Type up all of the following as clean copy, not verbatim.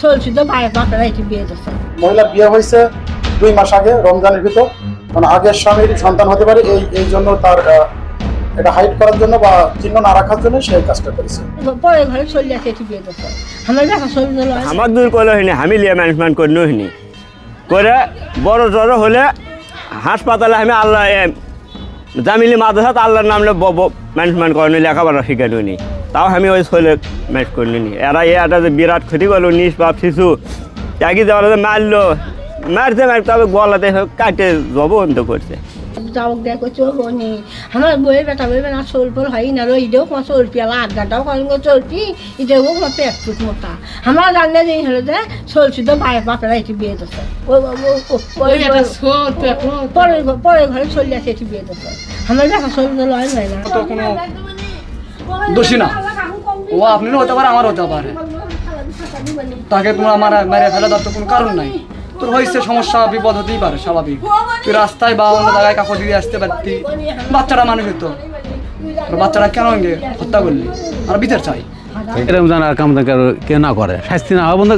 চলছি তো বাপেরা এটি বিয়ে দিচ্ছে। মহিলার বিয়ে হয়েছে 2 মাস আগে রমজানের ভিতর, মানে আগের স্বামীর সন্তান হতে পারে, এই জন্য তার এটা হাইড করার জন্য বা চিহ্ন না রাখার জন্য সেই কাজটা করেছে। পরের ঘরে চলে আসে এটি বিয়ে দিচ্ছে। আমার দেখা চলবে আমার দূর করলে হয়নি, আমি লিয়ে ম্যানেজমেন্ট করে হয়নি করে বড় জ্বর হলে হাসপাতালে আমি আল্লাহ জামিলি মাদ্রাসাত আল্লাহর নামে ম্যানেজমেন্ট করেনি, লেখাপড়া শিখানো নি, তাও আমি ওই ছেলে ম্যানেজ করে নি। এরা এটা যে বিরাট ক্ষতি করলো, নিষ্পাপ শিশু চাকি দেওয়ার মারলো, মারতে তবে গলাতে কাটে জবন্ত করছে। যাওক দেখো চলবনি আমার বইয়ের বেটা বই না চলপল হয় না রই দেও তোমার চলপি আলা আড্ডাটাও করেন চলপি এটাও তোমার পেট ফুট মোটা আমার জানলে যে হলো যে চলছি তো বাপেরা এটি বিয়ে দিচ্ছে। পরের ঘরে চলে আসে এটি বিয়ে দিচ্ছে। আমার দেখা চলবে লয় হয় না, তো কোনো দোষী না, ও আপনিও হতে পারে, আমার হতে পারে। তাকে তোমার আমার মেরে ফেলে দেওয়ার তো কোনো কারণ নাই। তোর হয়েছে সমস্যা, বিপদ হতেই পারে, স্বাভাবিক। তুই রাস্তায় বা অন্য জায়গায় কাপড় দিয়ে আসতে পারতি, বাচ্চারা মানুষ হতো, বাচ্চারা কেন হত্যা করলি? আর বিচার চাই। এরকম যেন আর কাম কেউ না করে, শাস্তি না হয় বন্ধু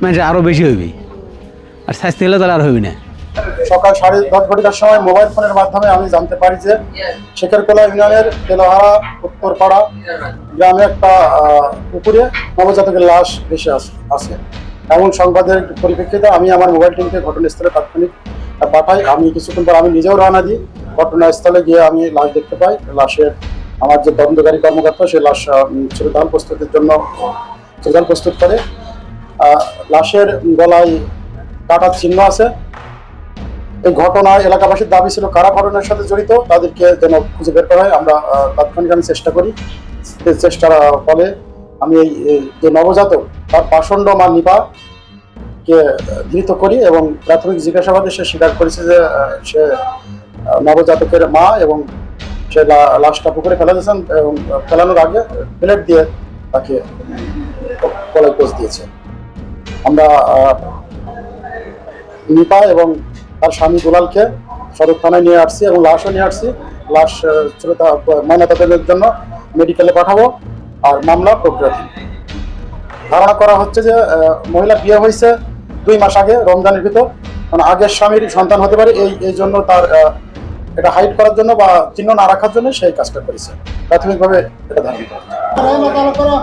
মানুষ আরও বেশি হইবি, আর শাস্তি হলে তাহলে আর হইবি না। সকাল 10:30 সময় মোবাইল ফোনের মাধ্যমে আমি জানতে পারি যে শেখেরকোলা ইউনিয়নের তেলোহারা উত্তরপাড়া গ্রামে একটা পুকুরে নবজাতকের লাশ ভেসে আছে। এমন সংবাদের পরিপ্রেক্ষিতে আমি আমার মোবাইল টিমকে ঘটনাস্থলে তাৎক্ষণিক পাঠাই। আমি কিছুক্ষণ পর আমি নিজেও রওনা দিই। ঘটনাস্থলে গিয়ে আমি লাশ দেখতে পাই। লাশের আমার যে তদন্তকারী কর্মকর্তা, সে লাশ শ্রদ্ধাল প্রস্তুতির জন্য প্রস্তুত করে। লাশের গলায় কাটার চিহ্ন আছে। এই ঘটনায় এলাকাবাসীর দাবি ছিল কারা ঘটনার সাথে জড়িত, তাদেরকে যেন খুঁজে বের করা হয়। আমরা তাৎক্ষণিক আমি চেষ্টা করি। চেষ্টার ফলে আমি এই যে নবজাতক তার পাষণ্ড মা নিপাকে ধৃত করি এবং প্রাথমিক জিজ্ঞাসাবাদে সে স্বীকার করেছে যে সে নবজাতকের মা এবং সে লাশটা পুকুরে ফেলে দিয়েছেন এবং ফেলানোর আগে প্লেট দিয়ে তাকে গলায় পোঁচ দিয়েছে। আমরা নিপা এবং তার স্বামী দুলালকে সদর থানায় নিয়ে আসছি এবং লাশও নিয়ে আসছি। লাশ ময়নাতদন্তের জন্য মেডিকেলে পাঠাবো আর মামলা প্রক্রিয়াধীন। ধারণা করা হচ্ছে যে মহিলা বিয়ে হয়েছে 2 মাস আগে রমজানের ভিতর, মানে আগের স্বামীর সন্তান হতে পারে, এই জন্য তার এটা হাইড করার জন্য বা চিহ্ন না রাখার জন্য সেই কাজটা করেছে। প্রাথমিকভাবে এটা ধারণা করা